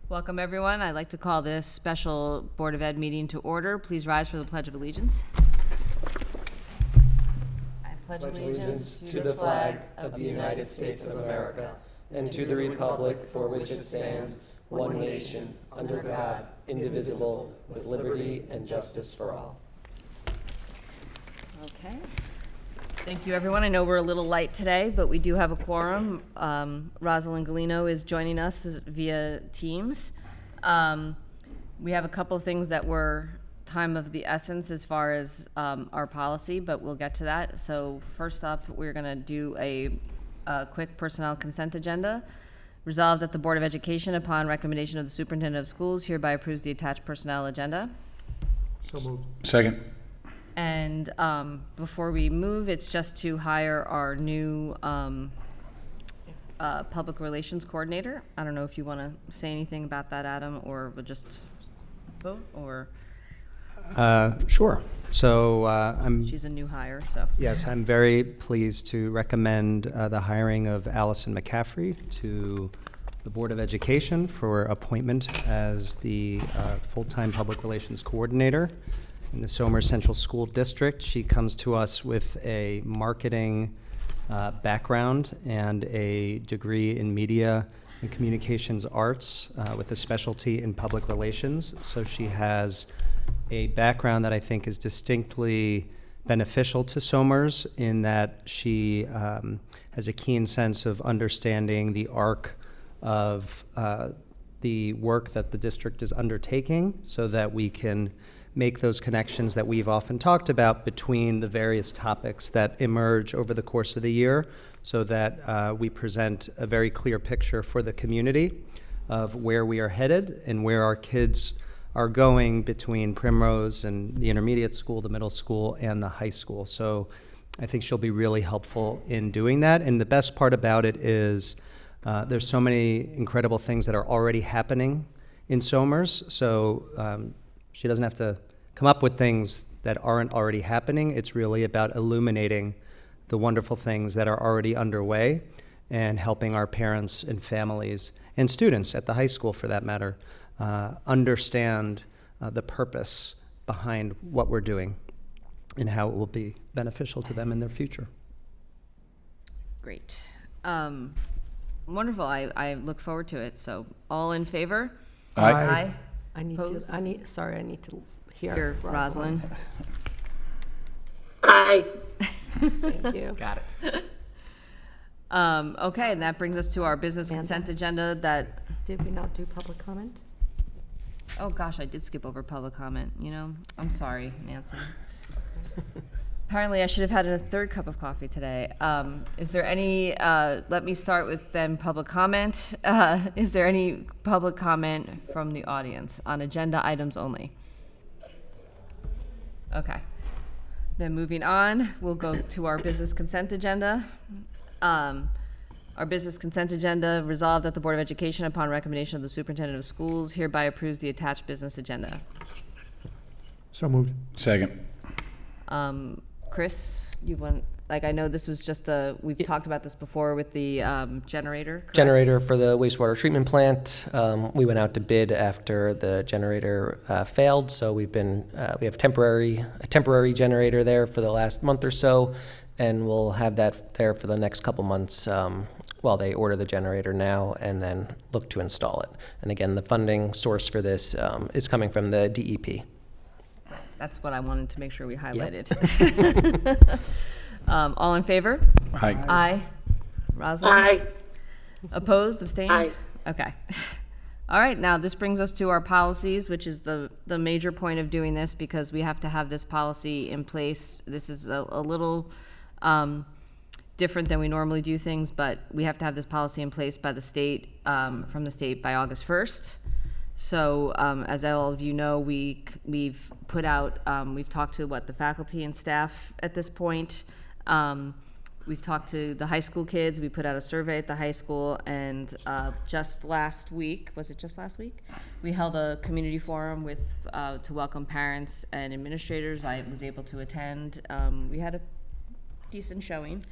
Welcome, everyone. I'd like to call this special Board of Ed meeting to order. Please rise for the Pledge of Allegiance. I pledge allegiance to the flag of the United States of America and to the republic for which it stands, one nation, under God, indivisible, with liberty and justice for all. Okay. Thank you, everyone. I know we're a little light today, but we do have a quorum. Rosalind Galino is joining us via Teams. We have a couple of things that were time of the essence as far as our policy, but we'll get to that. So first up, we're going to do a quick personnel consent agenda. Resolved that the Board of Education, upon recommendation of the Superintendent of Schools, hereby approves the attached personnel agenda. So moved. Second. And before we move, it's just to hire our new public relations coordinator. I don't know if you want to say anything about that, Adam, or we'll just vote, or? Sure. So She's a new hire, so. yes, I'm very pleased to recommend the hiring of Allison McCaffrey to the Board of Education for appointment as the full-time public relations coordinator in the Somers Central School District. She comes to us with a marketing background and a degree in media and communications arts with a specialty in public relations. So she has a background that I think is distinctly beneficial to Somers in that she has a keen sense of understanding the arc of the work that the district is undertaking so that we can make those connections that we've often talked about between the various topics that emerge over the course of the year so that we present a very clear picture for the community of where we are headed and where our kids are going between Primrose and the intermediate school, the middle school, and the high school. So I think she'll be really helpful in doing that. And the best part about it is there's so many incredible things that are already happening in Somers. So she doesn't have to come up with things that aren't already happening. It's really about illuminating the wonderful things that are already underway and helping our parents and families and students at the high school, for that matter, understand the purpose behind what we're doing and how it will be beneficial to them in their future. Great. Wonderful. I look forward to it. So all in favor? Aye. Aye. I need to hear Here, Rosalind. Aye. Thank you. Got it. Okay, and that brings us to our business consent agenda that, Did we not do public comment? oh gosh, I did skip over public comment, you know? I'm sorry, Nancy. Apparently I should have had a third cup of coffee today. Is there any, let me start with then public comment. Is there any public comment from the audience on agenda items only? Okay. Then moving on, we'll go to our business consent agenda. Our business consent agenda resolved that the Board of Education, upon recommendation of the Superintendent of Schools, hereby approves the attached business agenda. So moved. Second. Chris, you want, like, I know this was just we've talked about this before with the generator, correct? Generator for the wastewater treatment plant. We went out to bid after the generator failed, so we have a temporary generator there for the last month or so, and we'll have that there for the next couple months while they order the generator now and then look to install it. And again, the funding source for this is coming from the DEP. That's what I wanted to make sure we highlighted. All in favor? Aye. Aye. Rosalind? Aye. Opposed, abstained? Aye. Okay. All right, now this brings us to our policies, which is the major point of doing this because we have to have this policy in place. This is a little different than we normally do things, but we have to have this policy in place by the state, from the state by August 1st. So as all of you know, we've put out, we've talked to the faculty and staff at this point. We've talked to the high school kids. We put out a survey at the high school, and just last week, was it just last week? We held a community forum with to welcome parents and administrators. I was able to attend. We had a decent showing.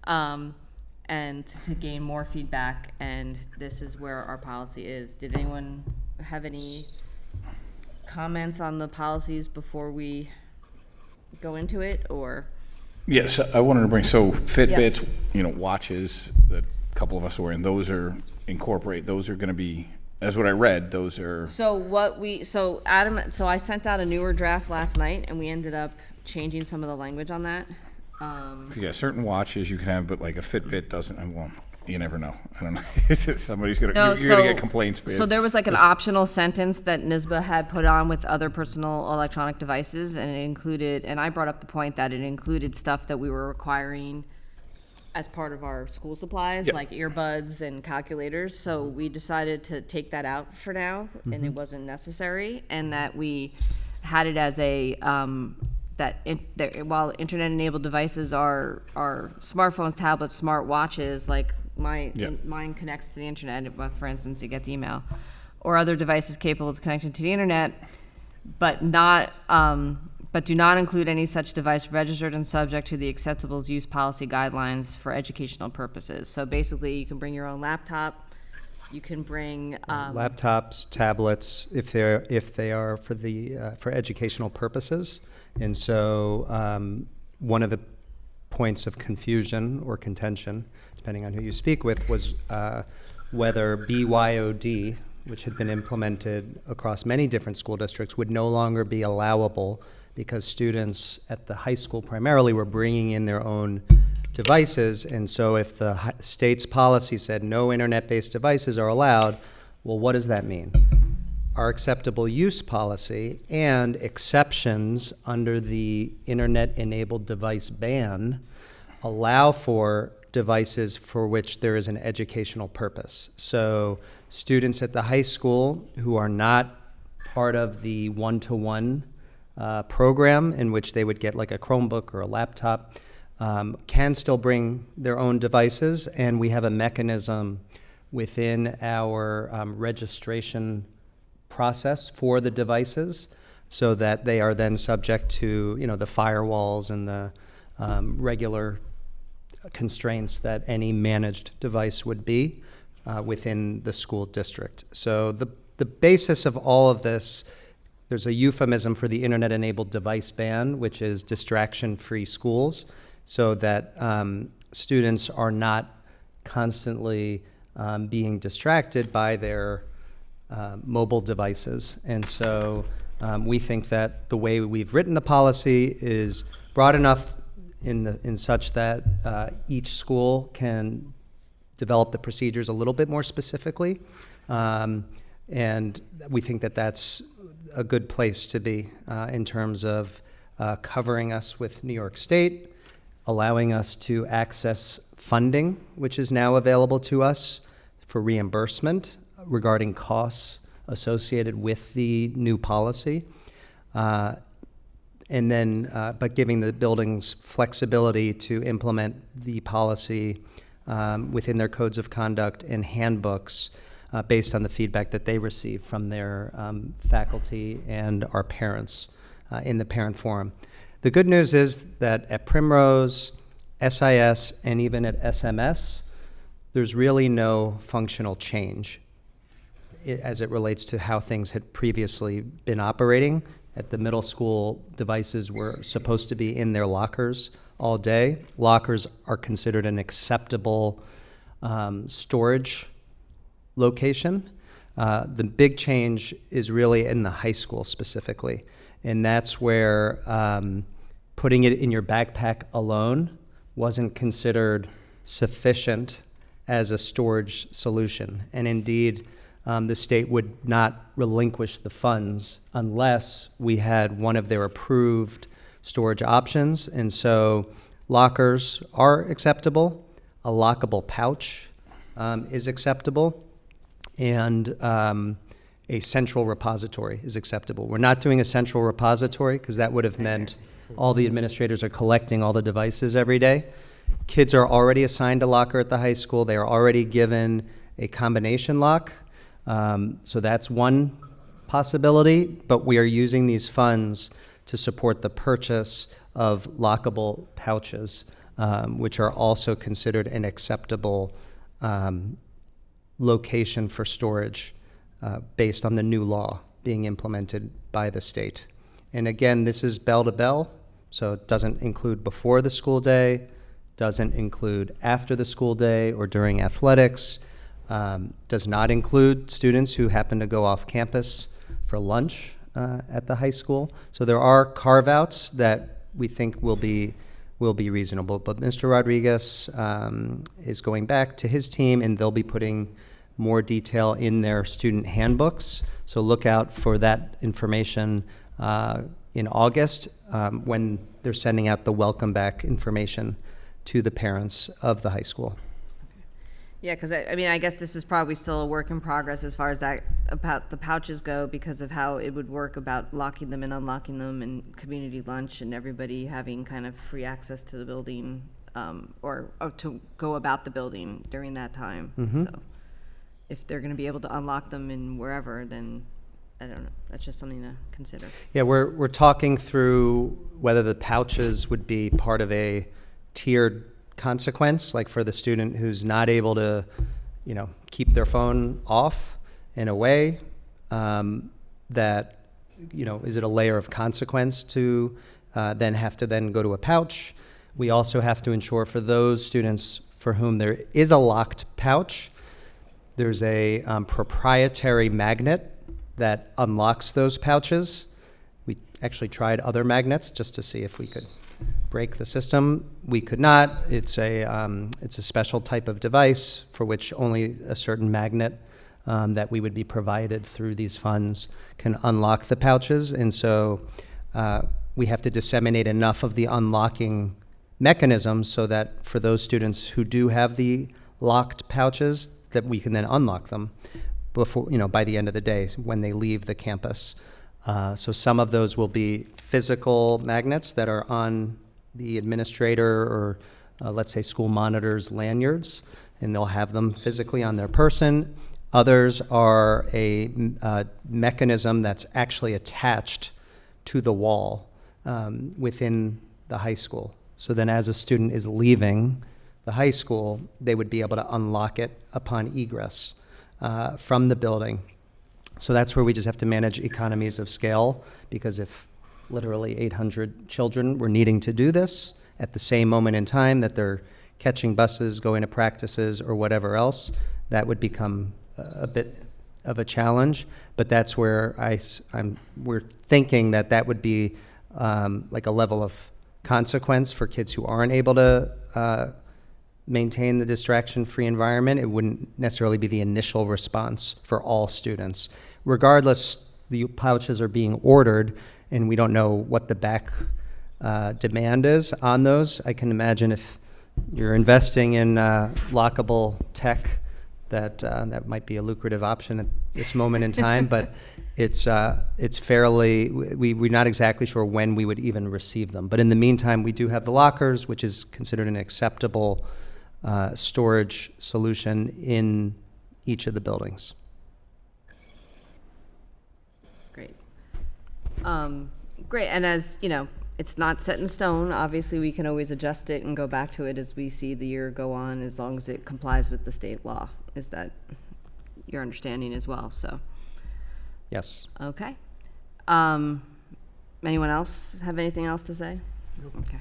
And to gain more feedback, and this is where our policy is. Did anyone have any comments on the policies before we go into it, or? Yes, I wanted to bring, so Fitbits, watches that a couple of us are wearing, those are going to be, as what I read, those are, So I sent out a newer draft last night, and we ended up changing some of the language on that. certain watches you can have, but like a Fitbit doesn't, well, you never know. I don't know. Somebody's going to, No, you're going to get complaints. So there was like an optional sentence that NISBA had put on with other personal electronic devices, and it included, and I brought up the point that it included stuff that we were requiring as part of our school supplies, Yep. like earbuds and calculators. So we decided to take that out for now, and it wasn't necessary, and that we had it as a, while internet-enabled devices are smartphones, tablets, smart watches, like mine connects to the internet, for instance, it gets email, or other devices capable of connecting to the internet, but do not include any such device registered and subject to the acceptable use policy guidelines for educational purposes. So basically, you can bring your own laptop, you can bring Laptops, tablets, if they are for educational purposes. And so one of the points of confusion or contention, depending on who you speak with, was whether B.O.E, which had been implemented across many different school districts, would no longer be allowable because students at the high school primarily were bringing in their own devices. And so if the state's policy said no internet-based devices are allowed, well, what does that mean? Our acceptable use policy and exceptions under the internet-enabled device ban allow for devices for which there is an educational purpose. So students at the high school who are not part of the one-to-one program in which they would get like a Chromebook or a laptop can still bring their own devices, and we have a mechanism within our registration process for the devices so that they are then subject to the firewalls and the regular constraints that any managed device would be within the school district. So the basis of all of this, there's a euphemism for the internet-enabled device ban, which is distraction-free schools, so that students are not constantly being distracted by their mobile devices. And so we think that the way we've written the policy is broad enough in such that each school can develop the procedures a little bit more specifically. And we think that that's a good place to be in terms of covering us with New York State, allowing us to access funding, which is now available to us for reimbursement regarding costs associated with the new policy, and then but giving the buildings flexibility to implement the policy within their codes of conduct and handbooks based on the feedback that they receive from their faculty and our parents in the parent forum. The good news is that at Primrose, SIS, and even at SMS, there's really no functional change as it relates to how things had previously been operating. At the middle school, devices were supposed to be in their lockers all day. Lockers are considered an acceptable storage location. The big change is really in the high school specifically, and that's where putting it in your backpack alone wasn't considered sufficient as a storage solution. And indeed, the state would not relinquish the funds unless we had one of their approved storage options. And so lockers are acceptable, a lockable pouch is acceptable, and a central repository is acceptable. We're not doing a central repository because that would have meant all the administrators are collecting all the devices every day. Kids are already assigned a locker at the high school. They are already given a combination lock. So that's one possibility, but we are using these funds to support the purchase of lockable pouches, which are also considered an acceptable location for storage based on the new law being implemented by the state. And again, this is bell to bell, so it doesn't include before the school day, doesn't include after the school day or during athletics, does not include students who happen to go off campus for lunch at the high school. So there are carve-outs that we think will be reasonable. But Mr. Rodriguez is going back to his team, and they'll be putting more detail in their student handbooks. So look out for that information in August when they're sending out the welcome back information to the parents of the high school. Yeah, because I mean, I guess this is probably still a work in progress as far as that, about the pouches go, because of how it would work about locking them and unlocking them, and community lunch, and everybody having kind of free access to the building, or to go about the building during that time. So if they're going to be able to unlock them in wherever, then I don't know. That's just something to consider. Yeah, we're talking through whether the pouches would be part of a tiered consequence, like for the student who's not able to, keep their phone off and away, that, is it a layer of consequence to then have to then go to a pouch? We also have to ensure for those students for whom there is a locked pouch, there's a proprietary magnet that unlocks those pouches. We actually tried other magnets just to see if we could break the system. We could not. It's a special type of device for which only a certain magnet that we would be provided through these funds can unlock the pouches. And so we have to disseminate enough of the unlocking mechanisms so that for those students who do have the locked pouches, that we can then unlock them before, by the end of the day when they leave the campus. So some of those will be physical magnets that are on the administrator or let's say school monitors' lanyards, and they'll have them physically on their person. Others are a mechanism that's actually attached to the wall within the high school. So then as a student is leaving the high school, they would be able to unlock it upon egress from the building. So that's where we just have to manage economies of scale, because if literally 800 children were needing to do this at the same moment in time that they're catching buses, going to practices, or whatever else, that would become a bit of a challenge. But that's where we're thinking that would be like a level of consequence for kids who aren't able to maintain the distraction-free environment. It wouldn't necessarily be the initial response for all students. Regardless, the pouches are being ordered, and we don't know what the back demand is on those. I can imagine if you're investing in lockable tech, that might be a lucrative option at this moment in time, but it's fairly, we're not exactly sure when we would even receive them. But in the meantime, we do have the lockers, which is considered an acceptable storage solution in each of the buildings. Great. Great, and as you know, it's not set in stone. Obviously, we can always adjust it and go back to it as we see the year go on, as long as it complies with the state law. Is that your understanding as well? So, Yes. okay. Anyone else have anything else to say? Okay.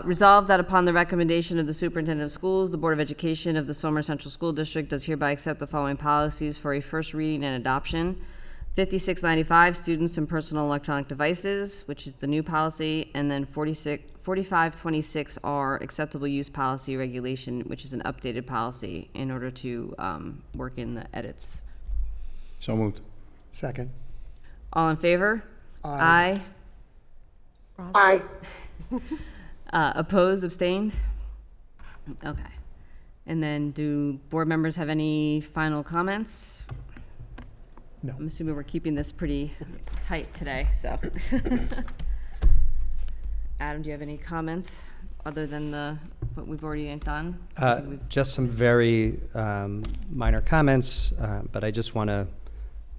Resolved that upon the recommendation of the superintendent of schools, the Board of Education of the Somer Central School District does hereby accept the following policies for a first reading and adoption. 5695, students and personal electronic devices, which is the new policy, and then 4526R, acceptable use policy regulation, which is an updated policy in order to work in the edits. So moved. Second. All in favor? Aye. Aye. Opposed, abstained? Okay. And then do board members have any final comments? No. I'm assuming we're keeping this pretty tight today, so. Adam, do you have any comments other than what we've already done? Just some very minor comments, but I just want to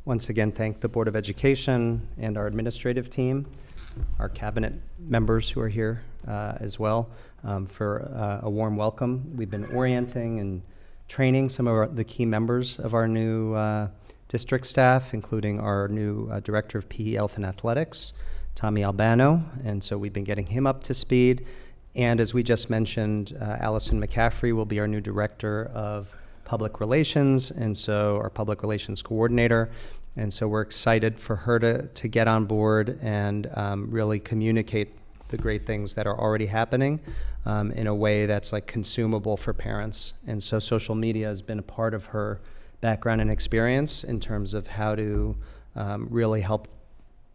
once again thank the Board of Education and our administrative team, our cabinet members who are here as well, for a warm welcome. We've been orienting and training some of the key members of our new district staff, including our new Director of PE Health and Athletics, Tommy Albano, and so we've been getting him up to speed. And as we just mentioned, Allison McCaffrey will be our new Director of Public Relations, and so our Public Relations Coordinator. And so we're excited for her to get on board and really communicate the great things that are already happening in a way that's like consumable for parents. And so social media has been a part of her background and experience in terms of how to really help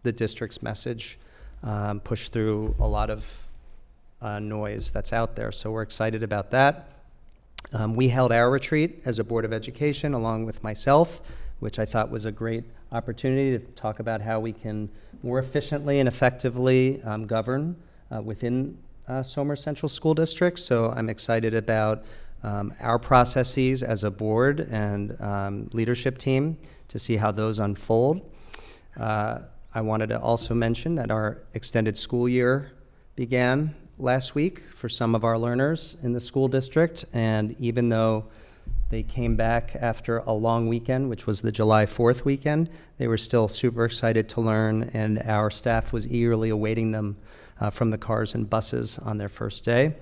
the district's message push through a lot of noise that's out there. So we're excited about that. We held our retreat as a Board of Education along with myself, which I thought was a great opportunity to talk about how we can more efficiently and effectively govern within Somers Central School District. So I'm excited about our processes as a board and leadership team to see how those unfold. I wanted to also mention that our extended school year began last week for some of our learners in the school district, and even though they came back after a long weekend, which was the July 4th weekend, they were still super excited to learn, and our staff was eagerly awaiting them from the cars and buses on their first day.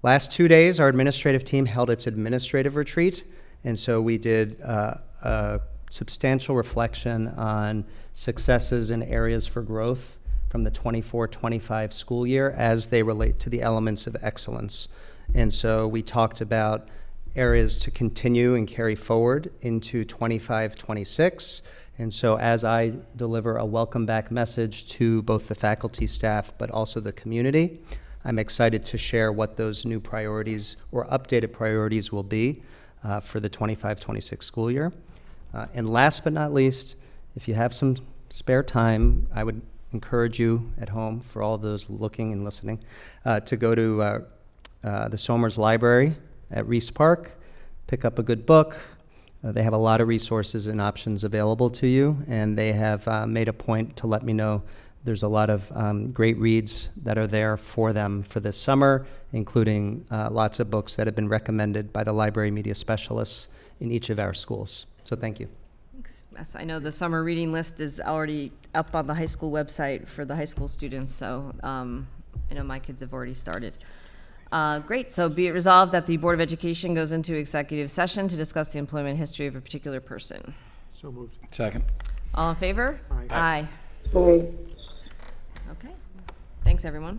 Last 2 days, our administrative team held its administrative retreat, and so we did a substantial reflection on successes and areas for growth from the 24-25 school year as they relate to the elements of excellence. And so we talked about areas to continue and carry forward into 25-26. And so as I deliver a welcome back message to both the faculty, staff, but also the community, I'm excited to share what those new priorities or updated priorities will be for the 25-26 school year. And last but not least, if you have some spare time, I would encourage you at home, for all of those looking and listening, to go to the Somers Library at Reese Park, pick up a good book. They have a lot of resources and options available to you, and they have made a point to let me know there's a lot of great reads that are there for them for this summer, including lots of books that have been recommended by the library media specialists in each of our schools. So thank you. Thanks. Yes, I know the summer reading list is already up on the high school website for the high school students, so I know my kids have already started. Great, so be it resolved that the Board of Education goes into executive session to discuss the employment history of a particular person. So moved. Second. All in favor? Aye. Aye. Okay. Thanks, everyone.